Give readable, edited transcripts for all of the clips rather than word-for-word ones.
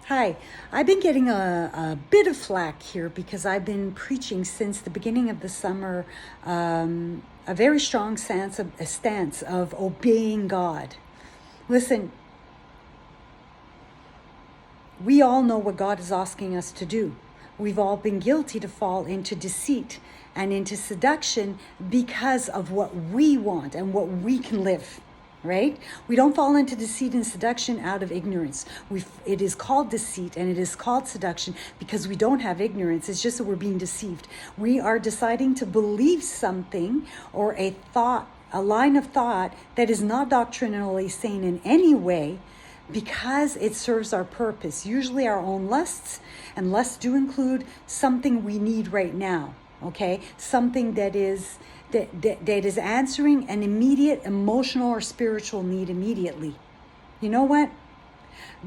Hi, I've been getting a bit of flack here because I've been preaching since the beginning of the summer a very strong stance of obeying God. Listen, we all know what God is asking us to do. We've all been guilty to fall into deceit and into seduction because of what we want and what we can live. Right? We don't fall into deceit and seduction out of ignorance. It is called deceit and it is called seduction because we don't have ignorance. It's just that we're being deceived. We are deciding to believe something or a thought, a line of thought that is not doctrinally sane in any way because it serves our purpose, usually our own lusts, and lusts do include something we need right now, okay? Something that is answering an immediate emotional or spiritual need immediately. You know what?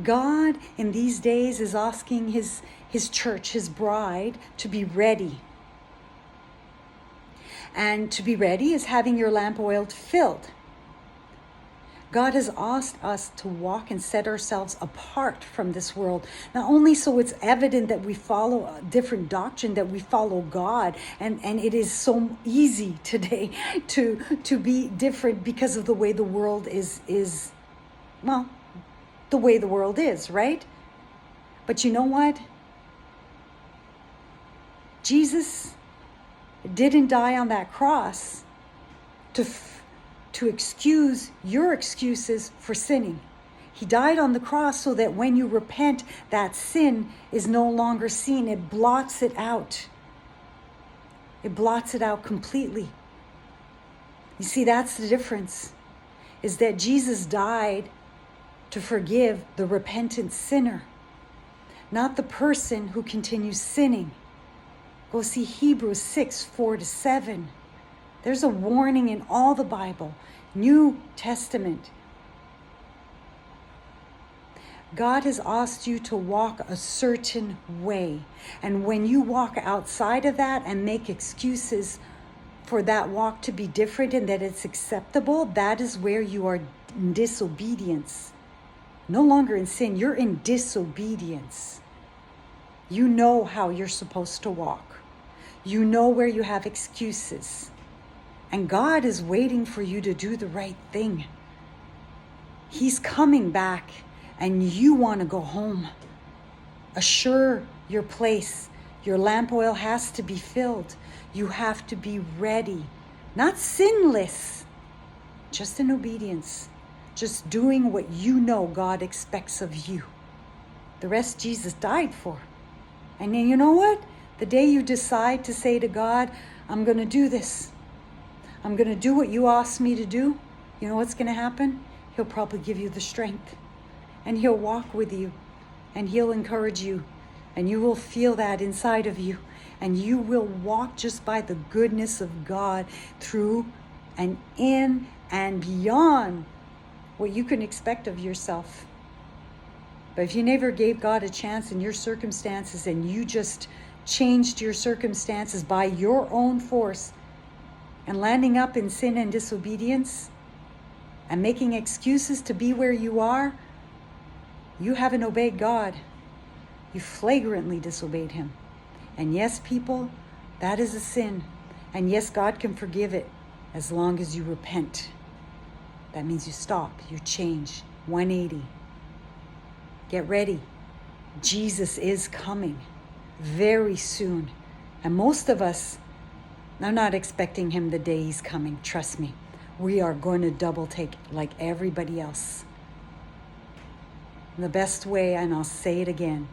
God in these days is asking his church, his bride, to be ready. And to be ready is having your lamp oiled filled. God has asked us to walk and set ourselves apart from this world, not only so it's evident that we follow a different doctrine, that we follow God, and it is so easy today to be different because of the way the world is the way the world is, right? But you know what? Jesus didn't die on that cross to excuse your excuses for sinning. He died on the cross so that when you repent, that sin is no longer seen. It blots it out. It blots it out completely. You see, that's the difference, is that Jesus died to forgive the repentant sinner, not the person who continues sinning. Go see Hebrews 6:4-7. There's a warning in all the Bible, New Testament. God has asked you to walk a certain way. And when you walk outside of that and make excuses for that walk to be different and that it's acceptable, that is where you are in disobedience. No longer in sin, you're in disobedience. You know how you're supposed to walk. You know where you have excuses. And God is waiting for you to do the right thing. He's coming back and you want to go home. Assure your place. Your lamp oil has to be filled. You have to be ready. Not sinless, just in obedience. Just doing what you know God expects of you. The rest Jesus died for. And then you know what? The day you decide to say to God, I'm going to do this. I'm going to do what you asked me to do. You know what's going to happen? He'll probably give you the strength. And he'll walk with you. And he'll encourage you. And you will feel that inside of you. And you will walk just by the goodness of God through and in and beyond what you can expect of yourself. But if you never gave God a chance in your circumstances and you just changed your circumstances by your own force and landing up in sin and disobedience and making excuses to be where you are, you haven't obeyed God. You flagrantly disobeyed him. And yes, people, that is a sin. And yes, God can forgive it as long as you repent. That means you stop, you change, 180. Get ready. Jesus is coming very soon. And most of us are not expecting him the day he's coming. Trust me. We are going to double take like everybody else. The best way, and I'll say it again,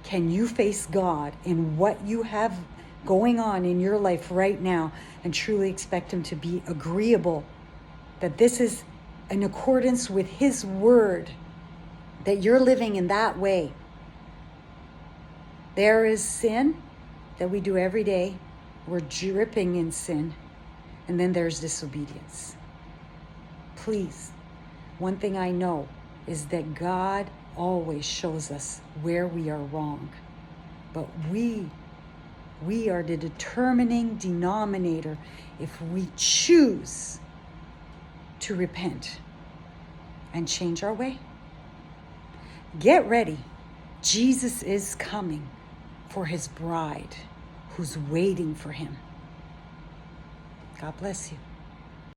can you face God in what you have going on in your life right now and truly expect him to be agreeable, that this is in accordance with his word, that you're living in that way? There is sin that we do every day. We're dripping in sin. And then there's disobedience. Please, one thing I know is that God always shows us where we are wrong. But we are the determining denominator if we choose to repent and change our way. Get ready. Jesus is coming for his bride who's waiting for him. God bless you.